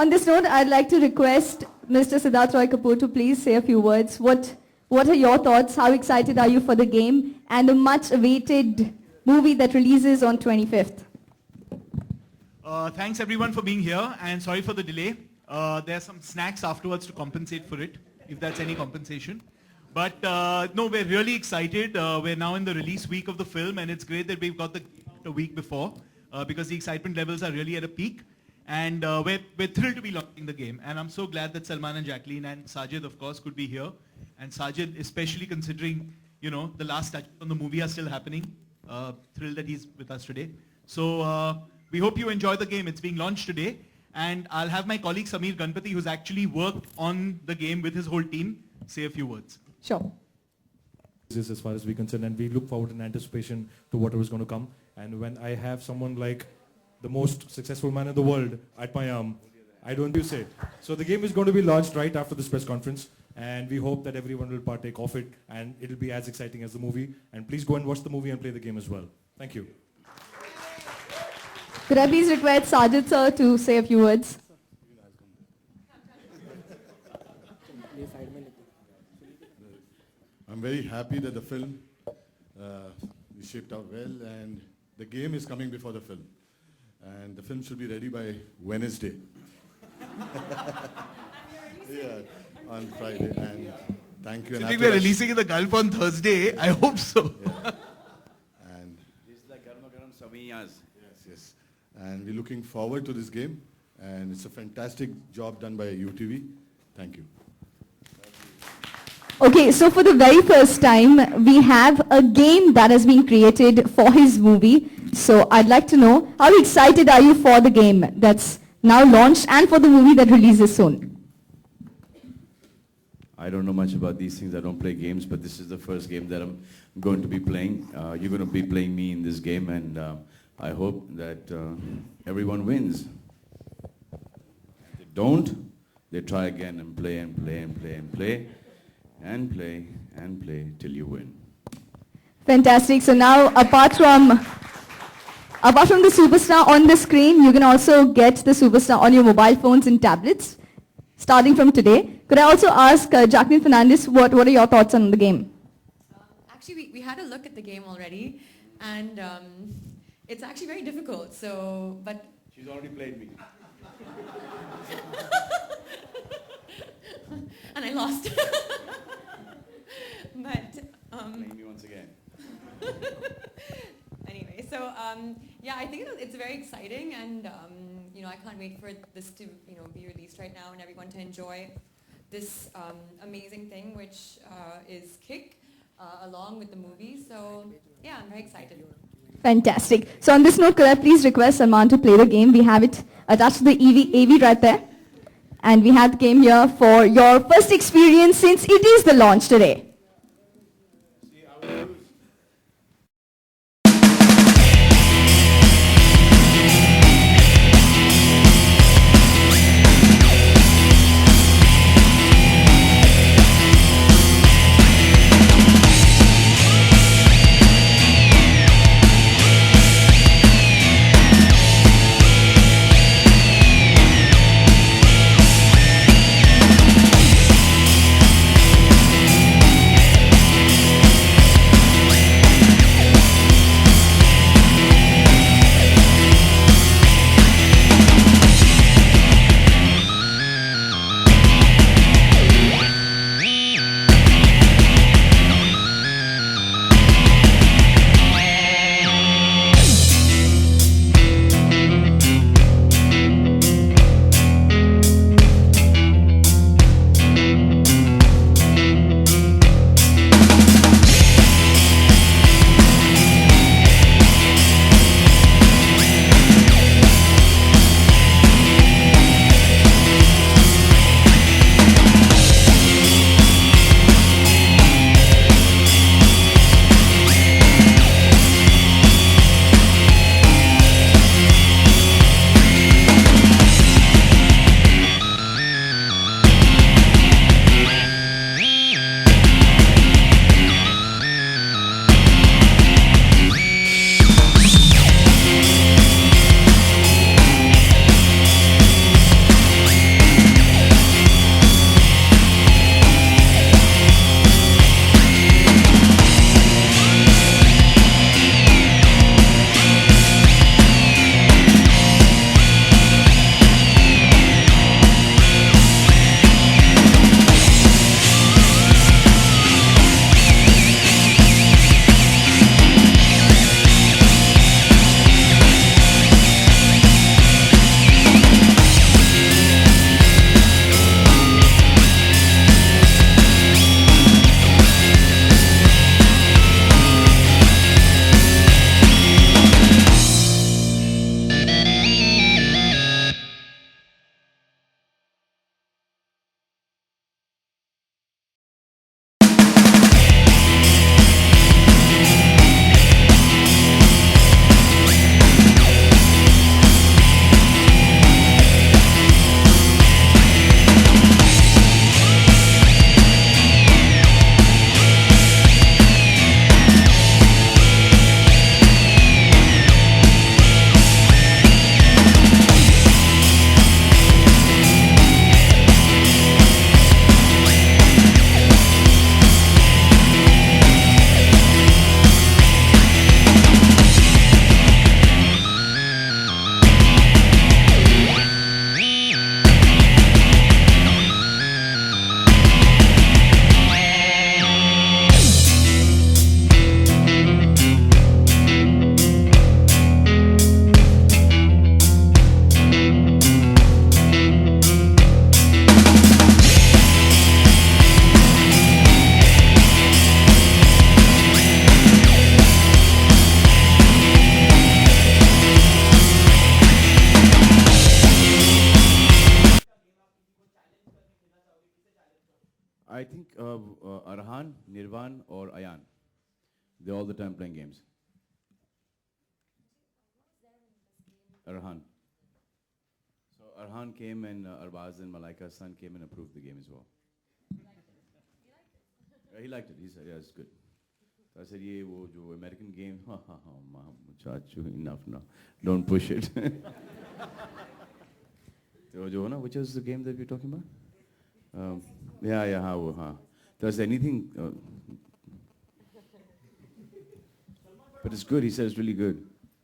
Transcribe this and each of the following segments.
on this note, I'd like to request Mr. Siddharth Roy Kapoor to please say a few words. What are your thoughts? How excited are you for the game and the much-awaited movie that releases on 25th? Thanks everyone for being here, and sorry for the delay. There are some snacks afterwards to compensate for it, if that's any compensation. But no, we're really excited. We're now in the release week of the film, and it's great that we've got the a week before because the excitement levels are really at a peak. And we're thrilled to be launching the game. And I'm so glad that Salman and Jacqueline and Sajid, of course, could be here. And Sajid, especially considering, you know, the last touches on the movie are still happening. Thrilled that he's with us today. So we hope you enjoy the game. It's being launched today. And I'll have my colleague Sameer Ganpati, who's actually worked on the game with his whole team, say a few words. Sure. This is as far as we're concerned, and we look forward in anticipation to whatever is going to come. And when I have someone like the most successful man in the world at my arm, I don't say. So the game is going to be launched right after this press conference, and we hope that everyone will partake of it, and it'll be as exciting as the movie. And please go and watch the movie and play the game as well. Thank you. Could I please request Sajid sir to say a few words? I'm very happy that the film is shaped out well, and the game is coming before the film. And the film should be ready by Wednesday. Yeah, on Friday. And thank you. So I think we're releasing in the Gulf on Thursday. I hope so. Yeah. And this is like Garma Garam Samiyas. yes. And we're looking forward to this game. And it's a fantastic job done by UTV. Thank you. Okay, so for the very first time, we have a game that has been created for his movie. So I'd like to know, how excited are you for the game that's now launched and for the movie that releases soon? I don't know much about these things. I don't play games, but this is the first game that I'm going to be playing. You're going to be playing me in this game, and I hope that everyone wins. If they don't, they try again and play and play and play and play and play and play till you win. Fantastic. So now, apart from the superstar on the screen, you can also get the superstar on your mobile phones and tablets, starting from today. Could I also ask Jacqueline Fernandez, what are your thoughts on the game? Actually, we had a look at the game already, and it's actually very difficult. So, but She's already played me. and I lost. But Playing me once again. anyway, so yeah, I think it's very exciting, and you know, I can't wait for this to be released right now and everyone to enjoy this amazing thing, which is Kick, along with the movie. So yeah, I'm very excited. Fantastic. So on this note, could I please request Salman to play the game? We have it attached to the AV right there. And we have the game here for your first experience since it is the launch today. I think Arhan, Nirvan, or Ayan. They're all the time playing games. Arhan. So Arhan came and Arbaz and Malaika's son came and approved the game as well. Yeah, he liked it. He said, yeah, it's good. So I said, yeah, wo jo American game, muchacho, enough now. Don't push it. So jo na, which is the game that we're talking about? Yeah, हाँ. Does anything? But it's good. He said it's really good.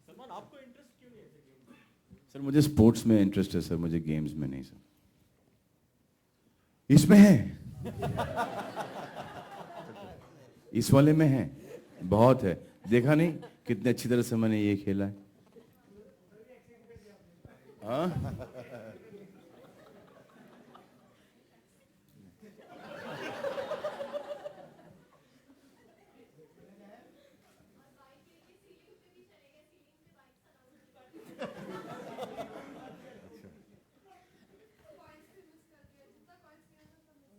Salman आपको interest क्यों नहीं है ऐसे game में? Sir मुझे sports में interest है सर, मुझे गेम्स में नहीं सर. इसमें है. इस वाले में है. बहुत है. देखा नहीं कितने अच्छी तरह से मैंने ये खेला है. हाँ?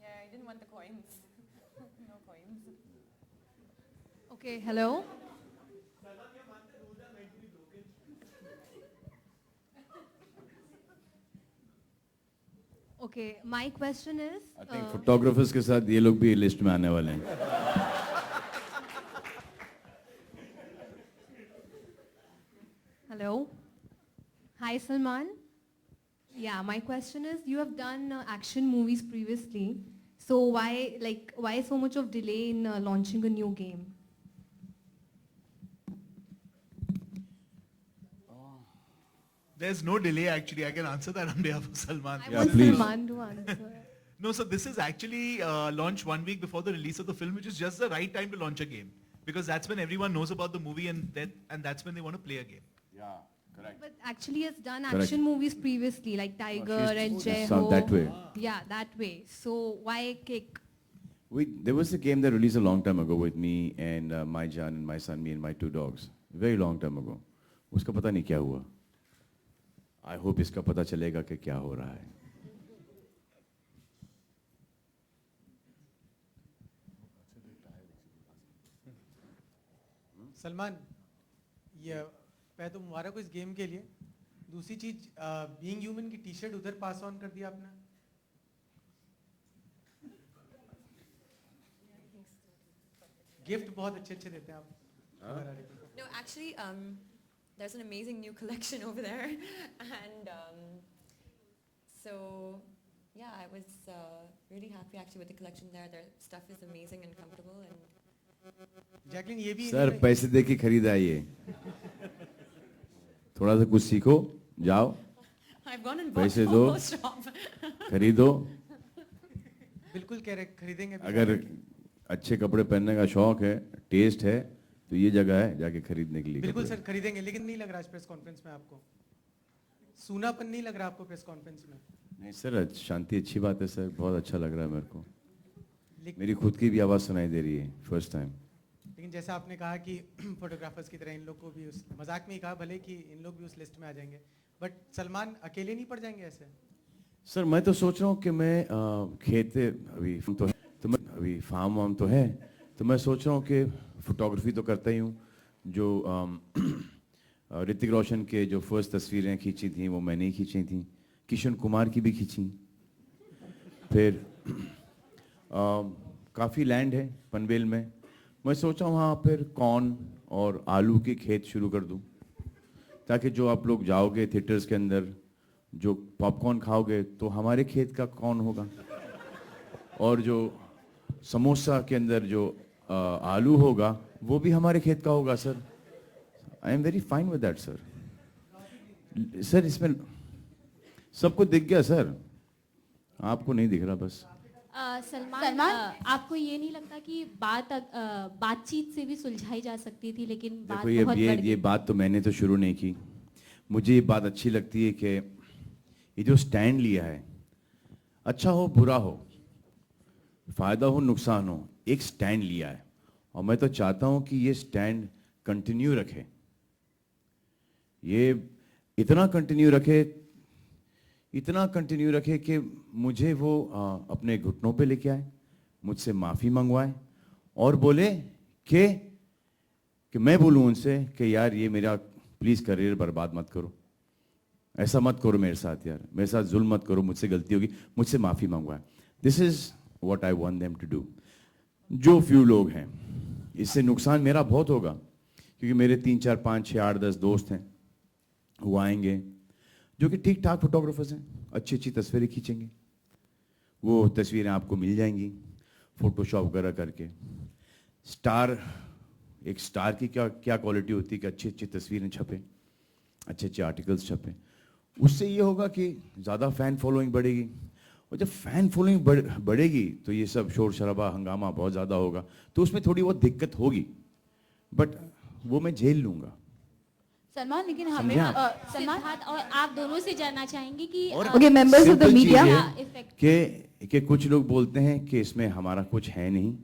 Yeah, I didn't want the coins. No coins. Okay, hello. Okay, my question is. I think photographers के साथ ये लोग भी लिस्ट में आने वाले हैं. Hello. Hi, Salman. Yeah, my question is, you have done action movies previously, so why so much of delay in launching a new game? There's no delay actually. I can answer that on behalf of Salman. I Yeah, want please. Salman to answer. No, so this is actually launched 1 week before the release of the film, which is just the right time to launch a game. Because that's when everyone knows about the movie and that's when they want to play a game. Yeah, correct. But actually has done Correct. action movies previously, like Tiger and Jai So Ho. that way. Yeah, that way. So why kick? There was a game that released a long time ago with me and my Jan and my son, me and my 2 dogs. Very long time ago. उसका पता नहीं क्या हुआ. I hope इसका पता चलेगा कि क्या हो रहा है. सलमान, ये पहले तो मुबारक हो इस गेम के लिए. दूसरी चीज, बीइंग ह्यूमन की टी शर्ट उधर पास ऑन कर दिया आपने. गिफ्ट बहुत अच्छे अच्छे देते हैं आप. No, actually, there's an amazing new collection over there, and so yeah, I was really happy actually with the collection there. Their stuff is amazing and comfortable, and Jacqueline ये भी सर पैसे दे के खरीदा ये. थोड़ा सा कुछ सीखो, जाओ, I've gone and bought पैसे the दो, whole shop. खरीदो. बिल्कुल कह रहे खरीदेंगे भी. अगर अच्छे कपड़े पहनने का शौक है, टेस्ट है, तो ये जगह है जाके खरीदने के लिए. बिल्कुल कपड़े. सर खरीदेंगे, लेकिन नहीं लग रहा आज प्रेस कॉन्फ्रेंस में आपको सूनापन नहीं लग रहा आपको प्रेस कॉन्फ्रेंस में. नहीं सर, शांति अच्छी बात है सर, बहुत अच्छा लग रहा है मेरे को. लेकिन मेरी खुद की भी आवाज़ सुनाई दे रही है फर्स्ट टाइम. लेकिन जैसा आपने कहा कि फोटोग्राफर्स की तरह इन लोग को भी उस मजाक में ही कहा भले कि इन लोग भी उस लिस्ट में आ जाएंगे, बट सलमान अकेले नहीं पड़ जाएंगे ऐसे. सर मैं तो सोच रहा हूँ कि मैं खेत अभी फार्म वार्म तो है, तो मैं सोच रहा हूँ कि फोटोग्राफी तो करता ही हूँ. जो ऋतिक रोशन के जो फर्स्ट तस्वीरें खींची थी वो मैंने ही खींची थी. किशन कुमार की भी खींची. फिर काफ़ी लैंड है पनवेल में, मैं सोचा वहाँ फिर कॉर्न और आलू के खेत शुरू कर दूँ, ताकि जो आप लोग जाओगे थिएटर्स के अंदर जो पॉपकॉर्न खाओगे तो हमारे खेत का कॉर्न होगा, और जो समोसा के अंदर जो आलू होगा वो भी हमारे खेत का होगा. Sir I am very fine with that sir. Sir इसमें सबको दिख गया सर, आपको नहीं दिख रहा बस. सलमान, आपको ये नहीं लगता कि बातचीत से भी सुलझाई जा सकती थी, लेकिन बात देखो ये बहुत ये बढ़ गई. ये बात तो मैंने तो शुरू नहीं की. मुझे ये बात अच्छी लगती है कि ये जो स्टैंड लिया है, अच्छा हो बुरा हो, फायदा हो नुकसान हो, एक स्टैंड लिया है, और मैं तो चाहता हूं कि ये स्टैंड कंटिन्यू रखे. ये इतना कंटिन्यू रखे कि मुझे वो अपने घुटनों पे लेके आए, मुझसे माफ़ी मंगवाए और बोले कि मैं बोलूँ उनसे कि यार ये मेरा प्लीज़ करियर बर्बाद मत करो, ऐसा मत करो मेरे साथ यार, मेरे साथ जुल्म मत करो, मुझसे गलती होगी, मुझसे माफ़ी मंगवाए। This is what I want them to do. जो फ्यू लोग हैं, इससे नुकसान मेरा बहुत होगा, क्योंकि मेरे 3, 4, 5, 6, 8, 10 दोस्त हैं, वो आएंगे जो कि ठीक ठाक फोटोग्राफर्स हैं, अच्छी अच्छी तस्वीरें खींचेंगे, वो तस्वीरें आपको मिल जाएंगी फोटोशॉप वगैरह करके। एक स्टार की क्या क्वालिटी होती है कि अच्छी अच्छी तस्वीरें छपें, अच्छे अच्छे आर्टिकल्स छपें। उससे ये होगा कि ज़्यादा फ़ैन फॉलोइंग बढ़ेगी, और जब फ़ैन फॉलोइंग बढ़ेगी तो ये सब शोर शराबा हंगामा बहुत ज़्यादा होगा, तो उसमें थोड़ी बहुत दिक्कत होगी, बट वो मैं झेल लूँगा। सलमान, लेकिन हमें सिद्धार्थ और आप दोनों से जानना चाहेंगे कि Okay, members of the Simple media. चीज़ है कि कुछ लोग बोलते हैं कि इसमें हमारा कुछ है नहीं,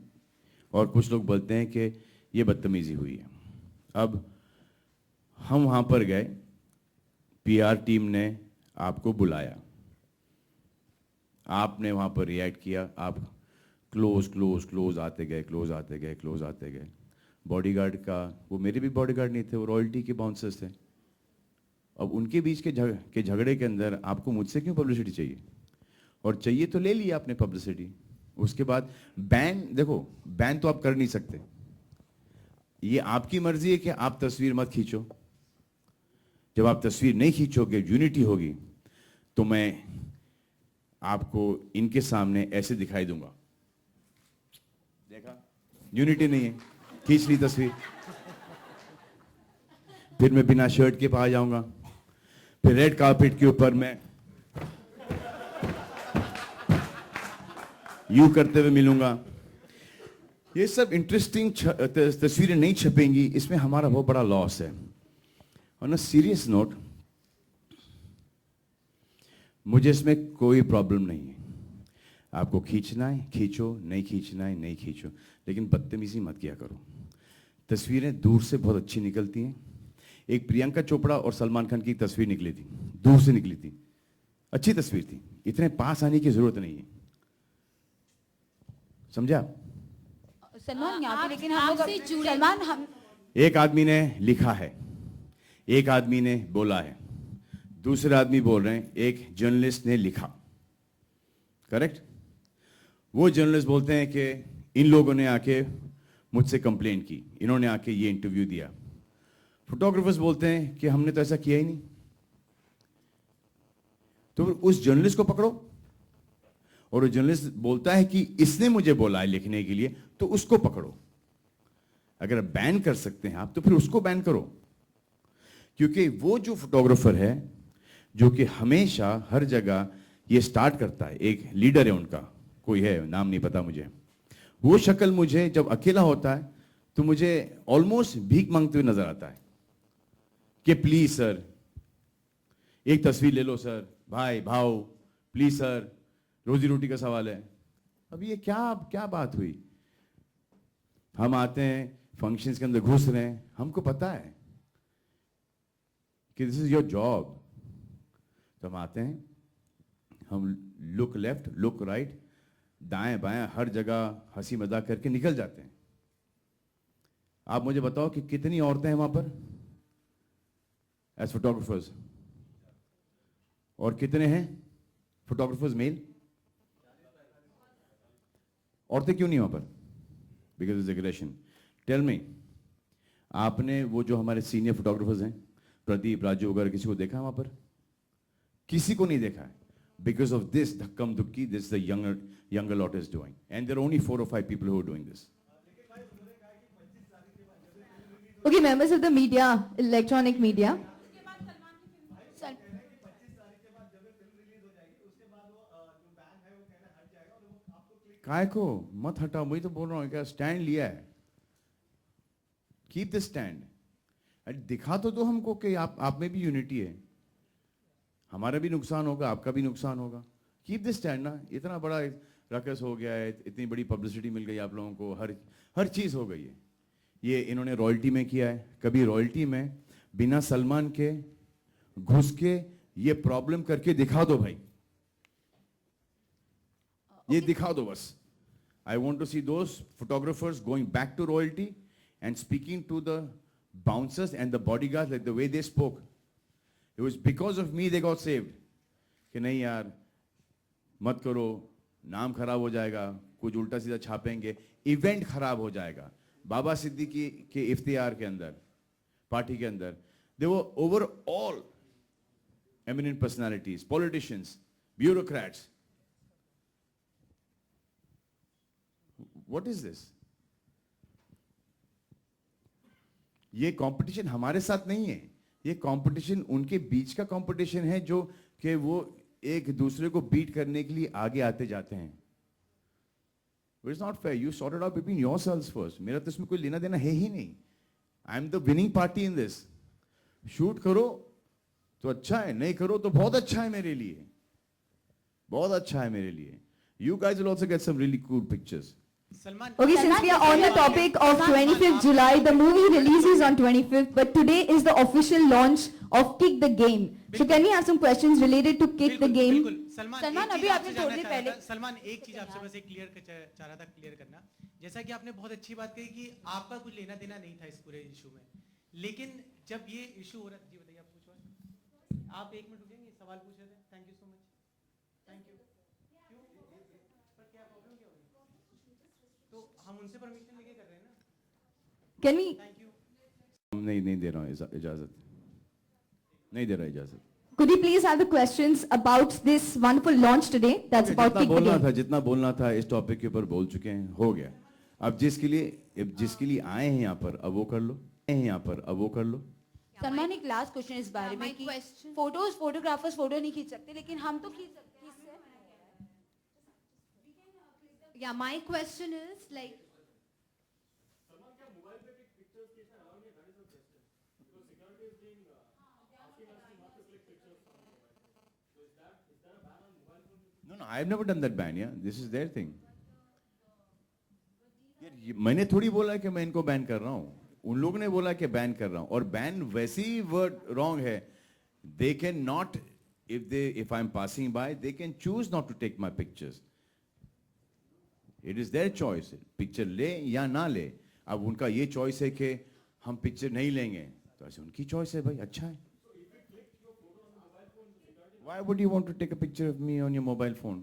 और कुछ लोग बोलते हैं कि ये बदतमीजी हुई है। अब हम वहाँ पर गए, पीआर टीम ने आपको बुलाया, आपने वहाँ पर रिएक्ट किया, आप क्लोज आते गए। बॉडीगार्ड का, वो मेरे भी बॉडीगार्ड नहीं थे, वो रॉयल्टी के बाउंसर्स थे। अब उनके बीच के झगड़े के अंदर आपको मुझसे क्यों पब्लिसिटी चाहिए? और चाहिए तो ले लिया आपने पब्लिसिटी। उसके बाद बैन तो आप कर नहीं सकते, ये आपकी मर्जी है कि आप तस्वीर मत खींचो। जब आप तस्वीर नहीं खींचोगे, यूनिटी होगी, तो मैं आपको इनके सामने ऐसे दिखाई दूंगा, देखा यूनिटी नहीं है, खींच ली तस्वीर। फिर मैं बिना शर्ट के आ जाऊंगा, फिर रेड कार्पेट के ऊपर मैं यूं करते हुए मिलूंगा। ये सब इंटरेस्टिंग तस्वीरें नहीं छपेंगी, इसमें हमारा बहुत बड़ा लॉस है। ऑन अ सीरियस नोट, मुझे इसमें कोई प्रॉब्लम नहीं है। आपको खींचना है खींचो, नहीं खींचना है नहीं खींचो, लेकिन बदतमीजी मत किया करो। तस्वीरें दूर से बहुत अच्छी निकलती हैं। एक प्रियंका चोपड़ा और सलमान खान की तस्वीर निकली थी, दूर से निकली थी, अच्छी तस्वीर थी, इतने पास आने की जरूरत नहीं है, समझा? सलमान, यहाँ पे लेकिन हम लोग सलमान, हम एक आदमी ने लिखा है, एक आदमी ने बोला है, दूसरे आदमी बोल रहे हैं, एक जर्नलिस्ट ने लिखा, करेक्ट? वो जर्नलिस्ट बोलते हैं कि इन लोगों ने आके मुझसे कंप्लेंट की, इन्होंने आके ये इंटरव्यू दिया। फोटोग्राफर्स बोलते हैं कि हमने तो ऐसा किया ही नहीं। तो उस जर्नलिस्ट को पकड़ो, और वो जर्नलिस्ट बोलता है कि इसने मुझे बोला है लिखने के लिए, तो उसको पकड़ो। अगर बैन कर सकते हैं आप, तो फिर उसको बैन करो, क्योंकि वो जो फोटोग्राफर है जो कि हमेशा हर जगह ये स्टार्ट करता है, एक लीडर है उनका, कोई है, नाम नहीं पता मुझे, वो शक्ल मुझे जब अकेला होता है तो मुझे ऑलमोस्ट भीख मांगते हुए नजर आता है कि प्लीज सर एक तस्वीर ले लो सर, भाई भाव प्लीज सर, रोजी रोटी का सवाल है। अब ये क्या बात हुई? हम आते हैं फंक्शंस के अंदर घुस रहे हैं, हमको पता है कि दिस इज योर जॉब। तो हम आते हैं, हम लुक लेफ्ट लुक राइट, दाएं बाएं हर जगह हंसी मजाक करके निकल जाते हैं। आप मुझे बताओ कि कितनी औरतें हैं वहां पर एज फोटोग्राफर्स, और कितने हैं फोटोग्राफर्स मेल? औरतें क्यों नहीं वहां पर? Because is aggression. Tell me, आपने वो जो हमारे सीनियर फोटोग्राफर्स हैं, प्रदीप, राजू वगैरह, किसी को देखा है वहां पर? किसी को नहीं देखा है। Because of this dhakkam dhukki, this the younger lot is doing, and there are only 4 or 5 people who are doing this. Okay, members of the media, electronic media. काय को मत हटाओ, मैं तो बोल रहा हूँ, क्या स्टैंड लिया है, कीप द स्टैंड। दिखा तो दो हमको कि आप में भी यूनिटी है, हमारा भी नुकसान होगा, आपका भी नुकसान होगा। कीप दिस स्टैंड ना। इतना बड़ा रकस हो गया है, इतनी बड़ी पब्लिसिटी मिल गई आप लोगों को, हर चीज़ हो गई है। ये इन्होंने रॉयल्टी में किया है, कभी रॉयल्टी में बिना सलमान के घुस के ये प्रॉब्लम करके दिखा दो भाई, ये दिखा दो बस। I want to see those photographers going back to royalty and speaking to the bouncers and the bodyguards like the way they spoke. It was because of me they got saved. कि नहीं यार, मत करो, नाम खराब हो जाएगा, कुछ उल्टा सीधा छापेंगे, इवेंट खराब हो जाएगा. बाबा सिद्दीकी के इफ्तियार के अंदर, पार्टी के अंदर, they were over all eminent personalities, politicians, bureaucrats. What is this? ये कंपटीशन हमारे साथ नहीं है. ये कंपटीशन उनके बीच का कंपटीशन है जो कि वो एक दूसरे को बीट करने के लिए आगे आते जाते हैं. It's not fair. You sort it out between yourselves first. मेरा तो इसमें कोई लेना देना है ही नहीं. I'm the winning party in this. Shoot करो तो अच्छा है, नहीं करो तो बहुत अच्छा है मेरे लिए. बहुत अच्छा है मेरे लिए. You guys will also get some really cool pictures. Salman Okay, since we are on the topic of 25th July, the movie releases on 25th, but today is the official launch of Kick the Game. So can we have some questions related to Kick the Game? बिल्कुल. सलमान सलमान, एक अभी चीज़ आपने आपसे जानना थोड़ी चाह रहा पहले- था. सलमान एक चीज आपसे बस एक क्लियर चाह रहा था क्लियर करना. जैसा कि आपने बहुत अच्छी बात कही कि आपका कुछ लेना देना नहीं था इस पूरे इशू में, लेकिन जब ये इशू हो रहा था, जी बताइए आप पूछो. आप एक मिनट रुकेंगे, सवाल पूछ रहे थे. Thank you so much. Thank you. क्यों पर क्या प्रॉब्लम क्या होगी? तो हम उनसे परमिशन लेके कर रहे हैं ना. Can we? Thank you. नहीं दे रहा हूँ इजाजत. नहीं दे रहा इजाजत. Could you please have the questions about this wonderful launch today? That's about जितना Kick the बोलना Game. था, जितना बोलना था इस टॉपिक के ऊपर बोल चुके हैं, हो गया. अब जिसके लिए आए हैं यहाँ पर, अब वो कर लो. यहाँ पर अब वो कर लो. सलमान, एक लास्ट क्वेश्चन इस बारे my में कि question- फोटोग्राफर्स फोटो नहीं खींच सकते, लेकिन हम तो खींच सकते हैं. Yeah, my question is like. No, I've never done that ban. Yeah, this is their thing. मैंने थोड़ी बोला कि मैं इनको बैन कर रहा हूँ. उन लोगों ने बोला कि बैन कर रहा हूँ. और बैन वैसे ही वर्ड रॉन्ग है. They can not, if I'm passing by, they can choose not to take my pictures. It is their choice. Picture ले या ना ले. अब उनका ये चॉइस है कि हम पिक्चर नहीं लेंगे, तो ऐसे उनकी चॉइस है भाई. अच्छा है. Why would you want to take a picture of me on your mobile phone?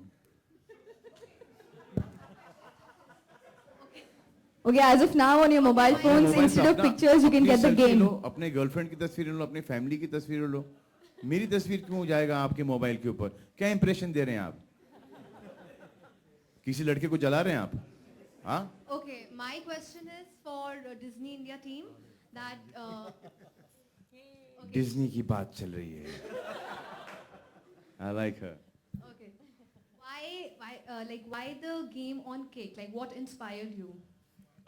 Okay, as of now on your mobile phones, mobile instead से of अपना- pictures, you can अपनी get the selfie game. लो, अपने girlfriend की तस्वीर लो, अपनी family की तस्वीर लो. मेरी तस्वीर क्यों जाएगा आपके मोबाइल के ऊपर? क्या इंप्रेशन दे रहे हैं आप? किसी लड़के को जला रहे हैं आप? हाँ? Okay, my question is for Disney India team that. Okay. Disney की बात चल रही है. I like her. Okay. Why the game on Kick? Like, what inspired you?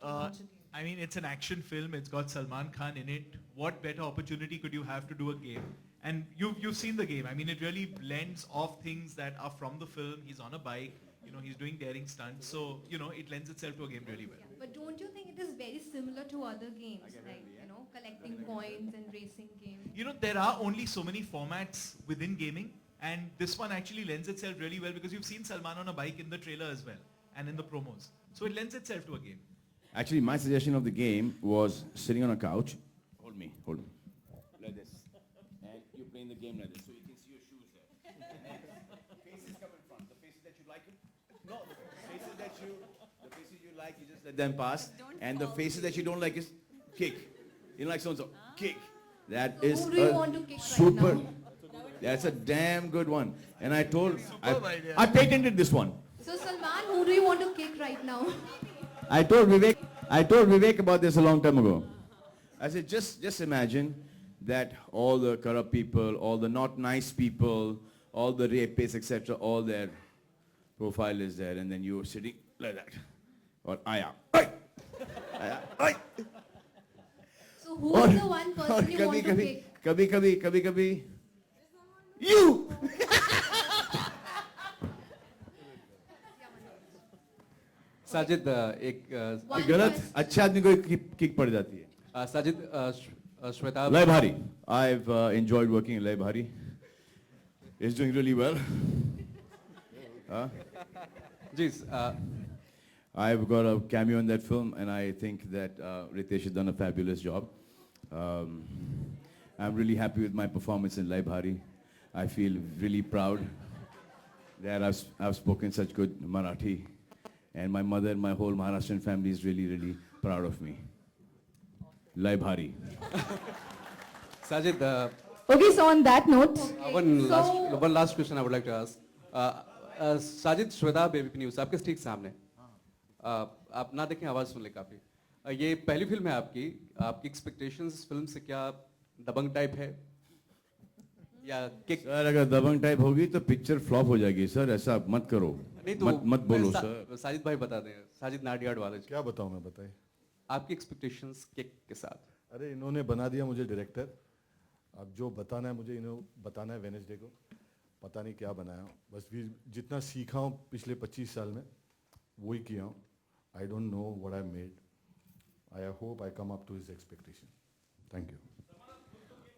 I mean, it's an action film. It's got Salman Khan in it. What better opportunity could you have to do a game? And you've seen the game. I mean, it really blends off things that are from the film. He's on a bike. You know, he's doing daring stunts. So, you know, it lends itself to a game really well. Yeah, but don't you think it is very similar to other games, like collecting coins and racing games? You know, there are only so many formats within gaming, and this one actually lends itself really well because you've seen Salman on a bike in the trailer as well and in the promos. So it lends itself to a game. Actually, my suggestion of the game was sitting on a couch. Hold me. Like this. And you're playing the game like this, so you can see your shoes there. Faces come in front. The faces that you like. No, the faces you like, you just let them pass. And the faces that you don't like is kick. You know, like so-and-so. Kick. That So is who do you a want to kick right super. now? That's a damn good one. And I told, idea. I patented this one. So Salman, who do you want to kick right now? I told Vivek about this a long time ago. I said, just imagine that all the corrupt people, all the not nice people, all the rapists, etc., all their profile is there, and then you're sitting like that. Or Aya. Aya. So who is the one person you want to kick? कभी you. Sajid एक One गलत person. अच्छे आदमी को kick पड़ जाती है. Sajid Shweta Lay Bhari. I've enjoyed working in Lay Bhari. He's doing really well. जी I've got a cameo in that film, and I think that Ritesh has done a fabulous job. I'm really happy with my performance in Lai Bhari. I feel really proud that I've spoken such good Marathi, and my mother and my whole Maharashtrian family is really, really proud of me. Lai Bhari. Sajid, Okay, so on that note, one last question I would like to ask. Sajid, Shweta baby news आपके ठीक सामने आप ना देखें आवाज सुन ले काफी ये पहली फिल्म है आपकी एक्सपेक्टेशंस फिल्म से क्या दबंग टाइप है या किक सर अगर दबंग टाइप होगी तो पिक्चर फ्लॉप हो जाएगी सर ऐसा मत करो नहीं तो मत बोलो सर साजिद भाई बता दें साजिद नाडियाड वाले क्या बताऊं मैं बताइए आपकी एक्सपेक्टेशंस किक के साथ अरे इन्होंने बना दिया मुझे डायरेक्टर अब जो बताना है मुझे इन्होंने बताना है वेडनेसडे को पता नहीं क्या बनाया बस भी जितना सीखा हूँ पिछले 25 साल में वही किया हूँ I don't know what I made I hope I come up to his expectation thank you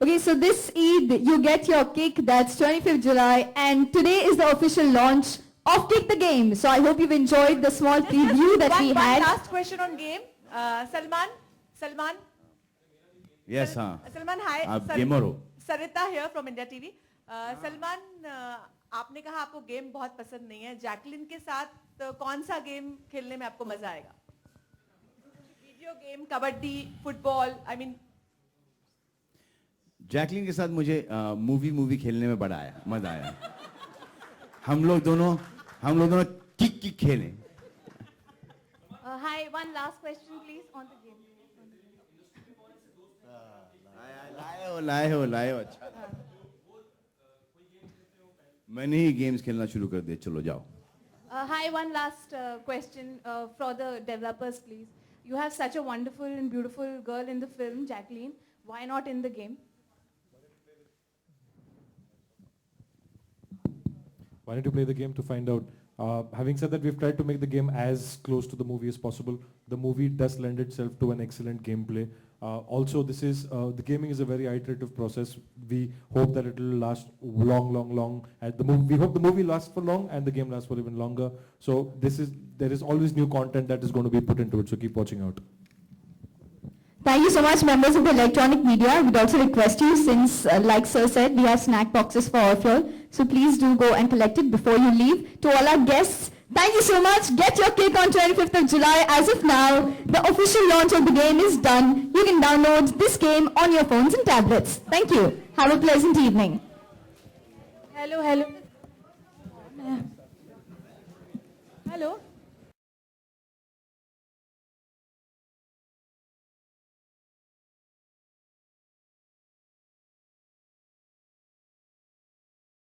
okay, so this Eid, you get your kick, that's 25th July, and today is the official launch of Kick the Game. So I hope you've enjoyed the small preview that we had. One last question on game. Salman? Yes हाँ Salman, hi. आप gamer हो Sarita here from India TV. Salman, आपने कहा आपको game बहुत पसंद नहीं है. जैकलिन के साथ कौन सा गेम खेलने में आपको मजा आएगा? Video game, kabaddi, football, I mean. Jacqueline के साथ मुझे मूवी खेलने में बड़ा आया मजा आया हम लोग दोनों किक खेले Hi, one last question please on the game. लाए हो अच्छा मैंने ही गेम्स खेलना शुरू कर दिया चलो जाओ Hi, one last question for the developers please. You have such a wonderful and beautiful girl in the film, Jacqueline. Why not in the game? Why don't you play the game to find out? Having said that, we've tried to make the game as close to the movie as possible. The movie does lend itself to an excellent gameplay. Also, the gaming is a very iterative process. We hope that it will last long. We hope the movie lasts for long and the game lasts for even longer. So there is always new content that is going to be put into it. So keep watching out. Thank you so much, members of the electronic media. We'd also request you, since like Sir said, we have snack boxes for all of you. So please do go and collect it before you leave. To all our guests, thank you so much. Get your kick on 25th of July. As of now, the official launch of the game is done. You can download this game on your phones and tablets. Thank you. Have a pleasant evening. Hello.